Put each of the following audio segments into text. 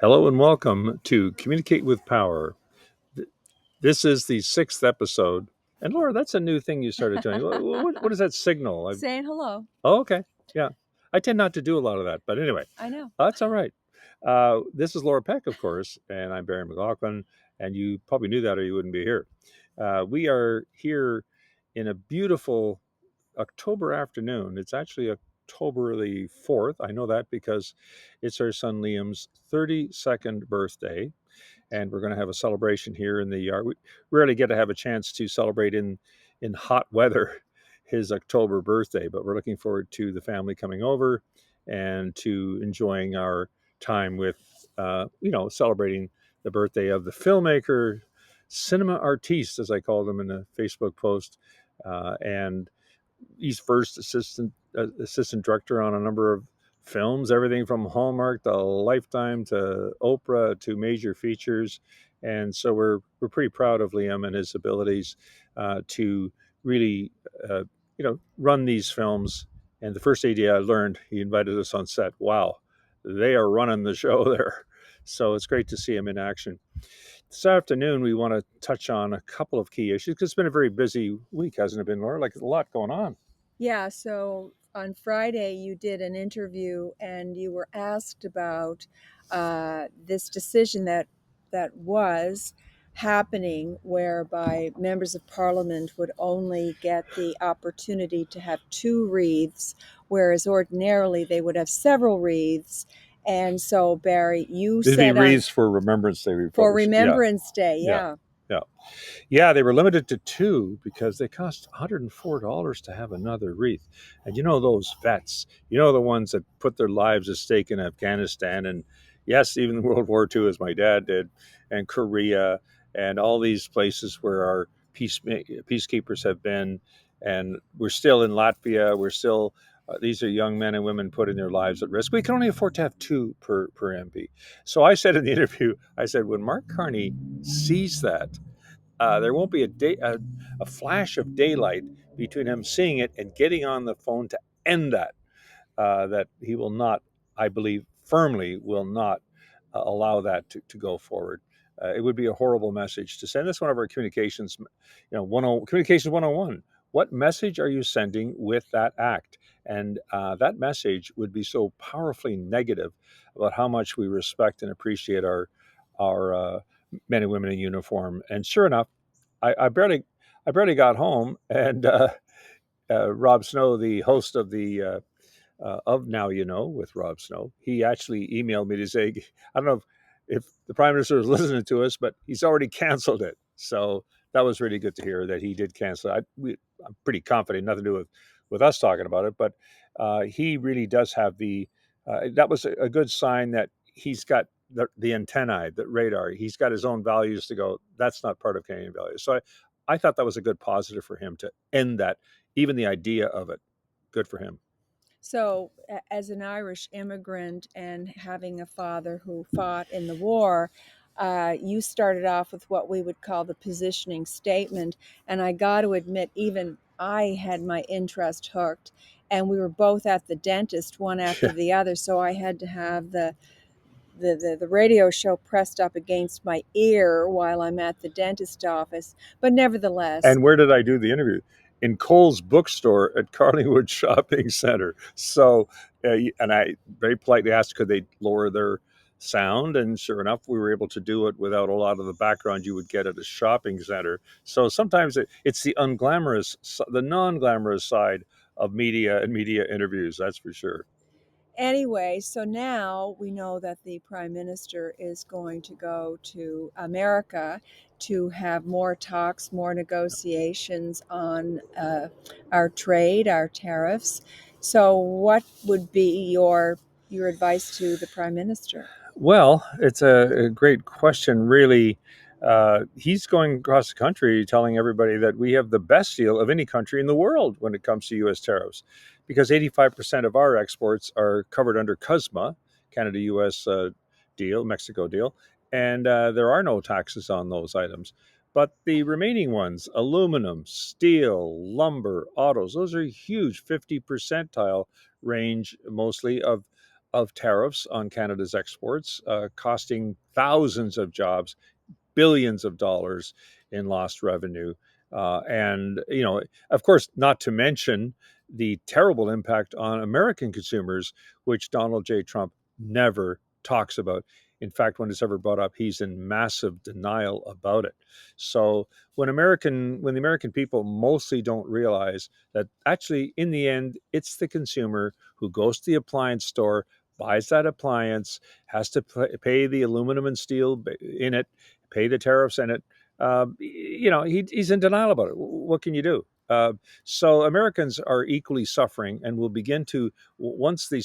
Hello and welcome to Communicate with Power. This is the sixth episode. And Laura, that's a new thing you started doing. What is that signal? Saying hello. Oh, okay. Yeah. I tend not to do a lot of that. But anyway, I know. that's all right. This is Laura Peck, of course, and I'm Barry McLaughlin. And you probably knew that or you wouldn't be here. We are here in a beautiful October afternoon. It's actually October the 4th. I know that because it's our son Liam's 32nd birthday, and we're going to have a celebration here in the yard. We rarely get to have a chance to celebrate in hot weather his October birthday, but we're looking forward to the family coming over and to enjoying our time with, celebrating the birthday of the filmmaker, cinema artiste, as I called him in a Facebook post, and he's first assistant director on a number of films, everything from Hallmark to Lifetime to Oprah to major features. And so we're pretty proud of Liam and his abilities to really run these films. And the first idea I learned, he invited us on set. Wow, they are running the show there. So it's great to see him in action. This afternoon, we want to touch on a couple of key issues because it's been a very busy week, hasn't it been, Laura? Like a lot going on. Yeah, so on Friday you did an interview and you were asked about this decision that was happening whereby members of parliament would only get the opportunity to have two wreaths, whereas ordinarily they would have several wreaths. And so, Barry, you These would be said on wreaths for Remembrance Day. We for probably, yeah, Remembrance Day, yeah, yeah. yeah. Yeah, they were limited to two because they cost $104 to have another wreath. And you know those vets, the ones that put their lives at stake in Afghanistan and, yes, even World War II, as my dad did, and Korea, and all these places where our peacekeepers have been. And we're still in Latvia. We're still, these are young men and women putting their lives at risk. We can only afford to have two per MP. So I said in the interview, I said, when Mark Carney sees that, there won't be a flash of daylight between him seeing it and getting on the phone to end that. That he will not, I believe, firmly will not allow that to go forward. It would be a horrible message to send. That's one of our communications, communications 101. What message are you sending with that act? And that message would be so powerfully negative about how much we respect and appreciate our men and women in uniform. And sure enough, I barely got home, and Rob Snow, the host of Now You Know with Rob Snow, he actually emailed me to say, I don't know if the Prime Minister is listening to us, but he's already canceled it. So that was really good to hear that he did cancel it. I'm pretty confident, nothing to do with us talking about it, but he really does have that was a good sign that he's got the antennae, the radar. He's got his own values to go, that's not part of Canadian values. So I thought that was a good positive for him to end that, even the idea of it. Good for him. So, as an Irish immigrant and having a father who fought in the war, you started off with what we would call the positioning statement. And I got to admit, even I had my interest hooked, and we were both at the dentist, one after Yeah. the other. So I had to have the radio show pressed up against my ear while I'm at the dentist office. But nevertheless, And where did I do the interview? In Cole's bookstore at Carlingwood Shopping Center. So, and I very politely asked, could they lower their sound? And sure enough, we were able to do it without a lot of the background you would get at a shopping center. So sometimes it's the the non-glamorous side of media and media interviews. That's for sure. anyway, so now we know that the Prime Minister is going to go to America to have more talks, more negotiations on our trade, our tariffs. So, what would be your advice to the Prime Minister? Well, it's a great question, really. He's going across the country telling everybody that we have the best deal of any country in the world when it comes to U.S. tariffs, because 85% of our exports are covered under CUSMA, Canada-U.S. Deal, Mexico deal, and there are no taxes on those items. But the remaining ones, aluminum, steel, lumber, autos, those are huge, 50 percentile range mostly of tariffs on Canada's exports, costing thousands of jobs, billions of dollars in lost revenue. And, of course, not to mention the terrible impact on American consumers, which Donald J. Trump never talks about. In fact, when it's ever brought up, he's in massive denial about it. So when the American people mostly don't realize that actually, in the end, it's the consumer who goes to the appliance store, buys that appliance, has to pay the aluminum and steel in it, pay the tariffs in it. He's in denial about it. What can you do? So Americans are equally suffering, and will begin to once the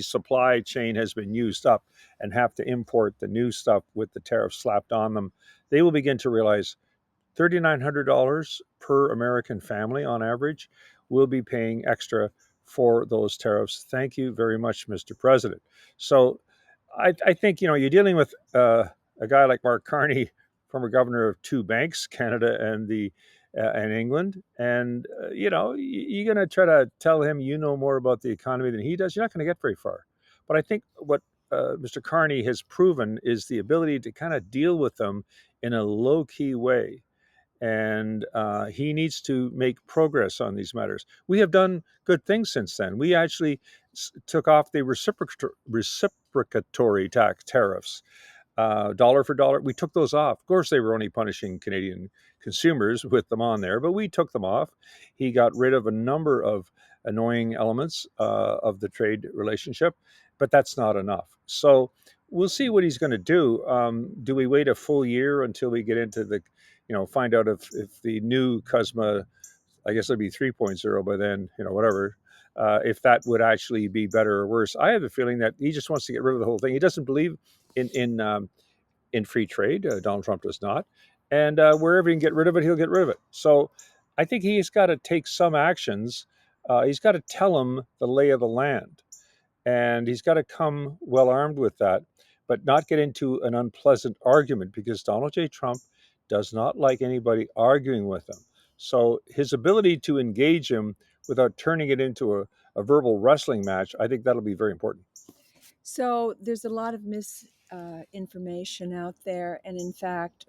supply chain has been used up, and have to import the new stuff with the tariffs slapped on them. They will begin to realize $3,900 per American family on average will be paying extra for those tariffs. Thank you very much, Mr. President. So I think you're dealing with a guy like Mark Carney, former governor of two banks, Canada and England, and you're going to try to tell him you know more about the economy than he does. You're not going to get very far. But I think what Mr. Carney has proven is the ability to kind of deal with them in a low key way, and he needs to make progress on these matters. We have done good things since then. We actually took off the reciprocatory tax tariffs, dollar for dollar. We took those off. Of course, they were only punishing Canadian consumers with them on there, but we took them off. He got rid of a number of annoying elements of the trade relationship, but that's not enough. So we'll see what he's going to do. Do we wait a full year until we get into find out if the new CUSMA, I guess it'll be 3.0 by then, whatever, if that would actually be better or worse. I have a feeling that he just wants to get rid of the whole thing. He doesn't believe in free trade. Donald Trump does not, and wherever he can get rid of it, he'll get rid of it. So I think he's got to take some actions. He's got to tell him the lay of the land, and he's got to come well armed with that, but not get into an unpleasant argument, because Donald J. Trump does not like anybody arguing with him. So his ability to engage him without turning it into a verbal wrestling match, I think that'll be very important. So there's a lot of misinformation out there, and in fact,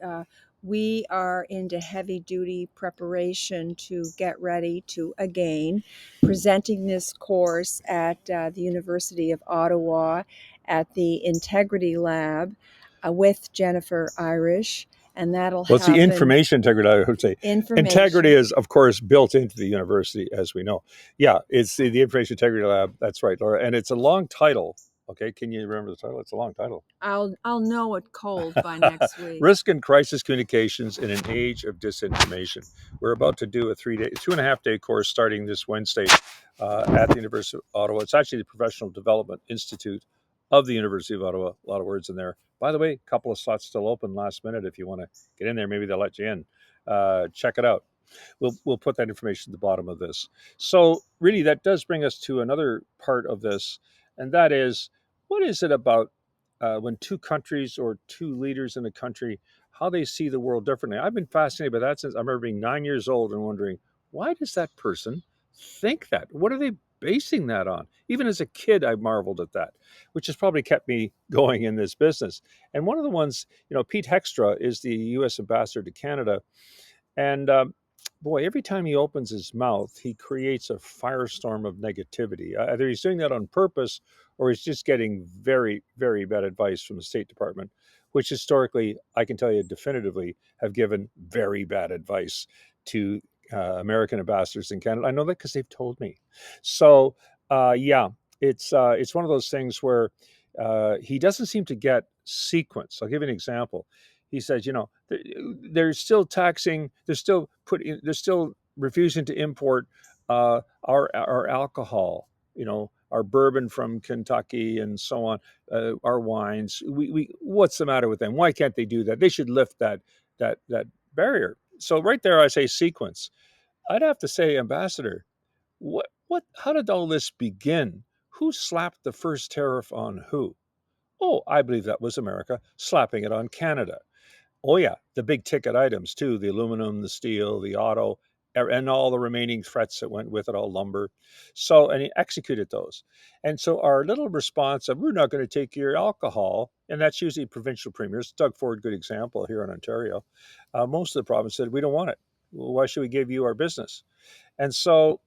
we are into heavy duty preparation to get ready to again presenting this course at the University of Ottawa at the Integrity Lab with Jennifer Irish, and that'll Well, it's the happen. information integrity, I would say. Integrity Information. is, of course, built into the university, as we know. Yeah, it's the Information Integrity Lab. That's right, Laura. And it's a long title. Okay, can you remember the title? It's a long title. I'll know it cold by next week. Risk and crisis communications in an age of disinformation. We're about to do a 2.5 day course starting this Wednesday at the University of Ottawa. It's actually the Professional Development Institute of the University of Ottawa. A lot of words in there. By the way, a couple of slots still open last minute. If you want to get in there, maybe they'll let you in. Check it out. We'll put that information at the bottom of this. So really, that does bring us to another part of this, and that is, what is it about when two countries or two leaders in a country, how they see the world differently? I've been fascinated by that since I remember being 9 years old and wondering, why does that person think that? What are they basing that on? Even as a kid, I marveled at that, which has probably kept me going in this business. And one of the ones, Pete Hextra is the U.S. ambassador to Canada, and boy, every time he opens his mouth, he creates a firestorm of negativity. Either he's doing that on purpose, or he's just getting very, very bad advice from the State Department, which historically, I can tell you definitively, have given very bad advice to American ambassadors in Canada. I know that because they've told me. So, yeah, it's one of those things where he doesn't seem to get sequence. I'll give you an example. He says, they're still taxing, they're still refusing to import our alcohol, our bourbon from Kentucky and so on, our wines. We what's the matter with them? Why can't they do that? They should lift that barrier. So right there, I say sequence. I'd have to say, Ambassador, what? How did all this begin? Who slapped the first tariff on who? Oh, I believe that was America slapping it on Canada. Oh, yeah, the big ticket items too, the aluminum, the steel, the auto. and all the remaining threats that went with it, all lumber. So, and he executed those. And so our little response of, we're not going to take your alcohol, and that's usually provincial premiers. Doug Ford, good example here in Ontario. Most of the province said, we don't want it. Well, why should we give you our business? And so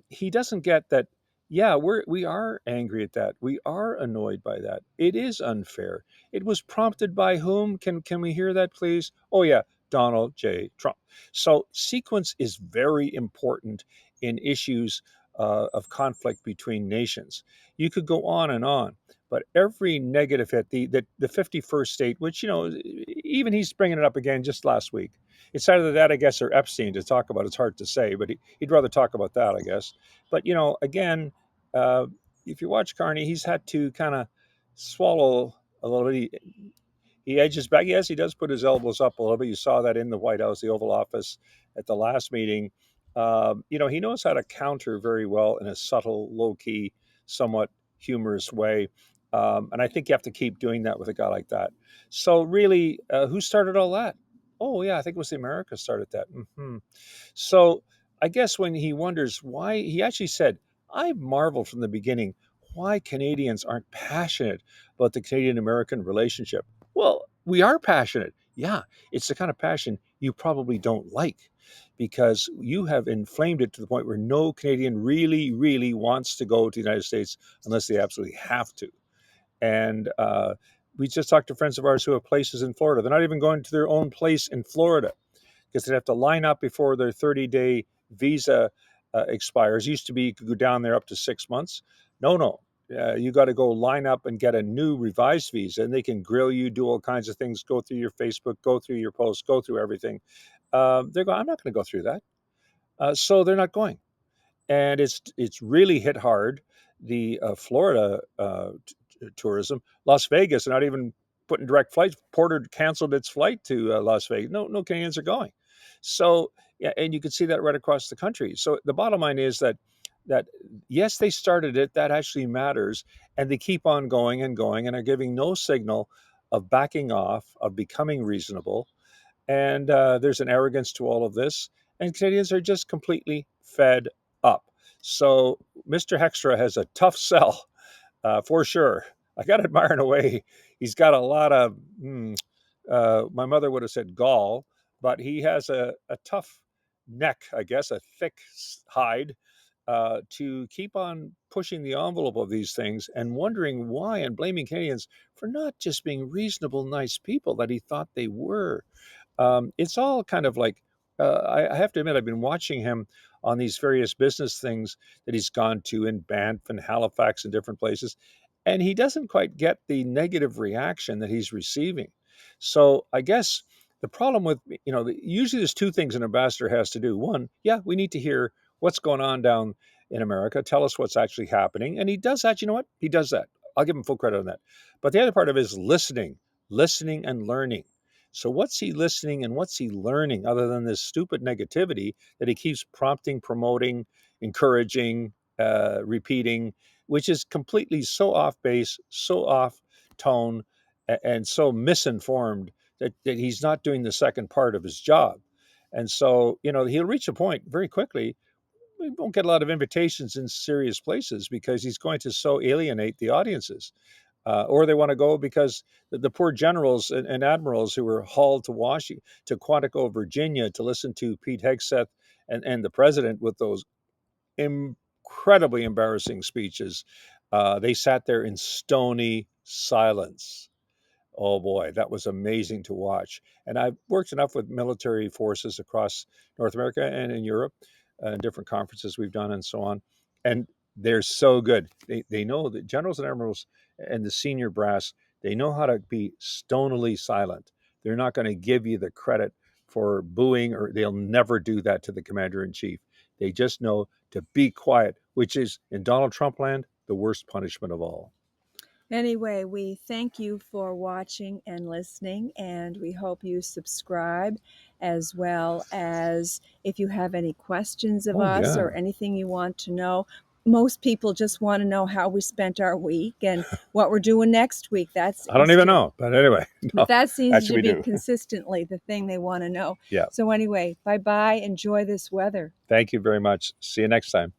he doesn't get that. Yeah, we are angry at that. We are annoyed by that. It is unfair. It was prompted by whom? Can we hear that, please? Oh yeah, Donald J. Trump. So sequence is very important in issues of conflict between nations. You could go on, but every negative hit, the 51st state, which even he's bringing it up again just last week. It's either that, I guess, or Epstein to talk about. It's hard to say, but he'd rather talk about that, I guess. But again, uh, if you watch Carney, he's had to kind of swallow a little bit. He edges back. Yes, he does put his elbows up a little bit. You saw that in the White House, the Oval Office, at the last meeting. He knows how to counter very well in a subtle, low key, somewhat humorous way. And I think you have to keep doing that with a guy like that. So, really, who started all that? Oh, yeah, I think it was the Americans started that. So I guess when he wonders why, he actually said, I marveled from the beginning why Canadians aren't passionate about the Canadian American relationship. Well, we are passionate. Yeah, it's the kind of passion you probably don't like because you have inflamed it to the point where no Canadian really, really wants to go to the United States unless they absolutely have to. And we just talked to friends of ours who have places in Florida. They're not even going to their own place in Florida because they'd have to line up before their 30-day visa expires. It used to be you could go down there up to 6 months. No, no. You got to go line up and get a new revised visa, and they can grill you, do all kinds of things, go through your Facebook, go through your posts, go through everything. They're going, I'm not going to go through that. So they're not going, and it's really hit hard. The Florida tourism, Las Vegas, are not even putting direct flights. Porter canceled its flight to Las Vegas. No Canadians are going. So yeah, and you can see that right across the country. So the bottom line is that yes, they started it. That actually matters, and they keep on going and going, and are giving no signal of backing off, of becoming reasonable. And there's an arrogance to all of this. And Canadians are just completely fed up. So Mr. Hextra has a tough sell for sure. I got to admire in a way. He's got a lot of, my mother would have said gall, but he has a tough neck, I guess, a thick hide to keep on pushing the envelope of these things and wondering why and blaming Canadians for not just being reasonable, nice people that he thought they were. It's all kind of like I have to admit I've been watching him on these various business things that he's gone to in Banff and Halifax and different places, and he doesn't quite get the negative reaction that he's receiving. So I guess the problem with usually there's two things an ambassador has to do. One, yeah, we need to hear what's going on down in America. Tell us what's actually happening, and he does that. You know what? He does that. I'll give him full credit on that. But the other part of it is listening and learning. So, what's he listening and what's he learning other than this stupid negativity that he keeps prompting, promoting, encouraging, repeating, which is completely so off base, so off tone, and so misinformed that he's not doing the second part of his job. And so, he'll reach a point very quickly. We won't get a lot of invitations in serious places because he's going to so alienate the audiences or they want to go because the poor generals and admirals who were hauled to Washington, to Quantico, Virginia, to listen to Pete Hegseth and the president with those incredibly embarrassing speeches. They sat there in stony silence. Oh boy, that was amazing to watch. And I've worked enough with military forces across North America and in Europe, and different conferences we've done and so on. And they're so good. They know that generals and admirals and the senior brass, they know how to be stonily silent. They're not going to give you the credit for booing, or they'll never do that to the commander in chief. They just know to be quiet, which is in Donald Trump land the worst punishment of all. Anyway, we thank you for watching and listening, and we hope you subscribe, as well as if you have any questions of Oh us yeah. or anything you want to know, most people just want to know how we spent our week and what we're doing next week. That I don't seems even to, know. But anyway, but no, that seems actually to we be do. consistently the thing they want to know. Yeah. So anyway, bye bye. Enjoy this weather. Thank you very much. See you next time.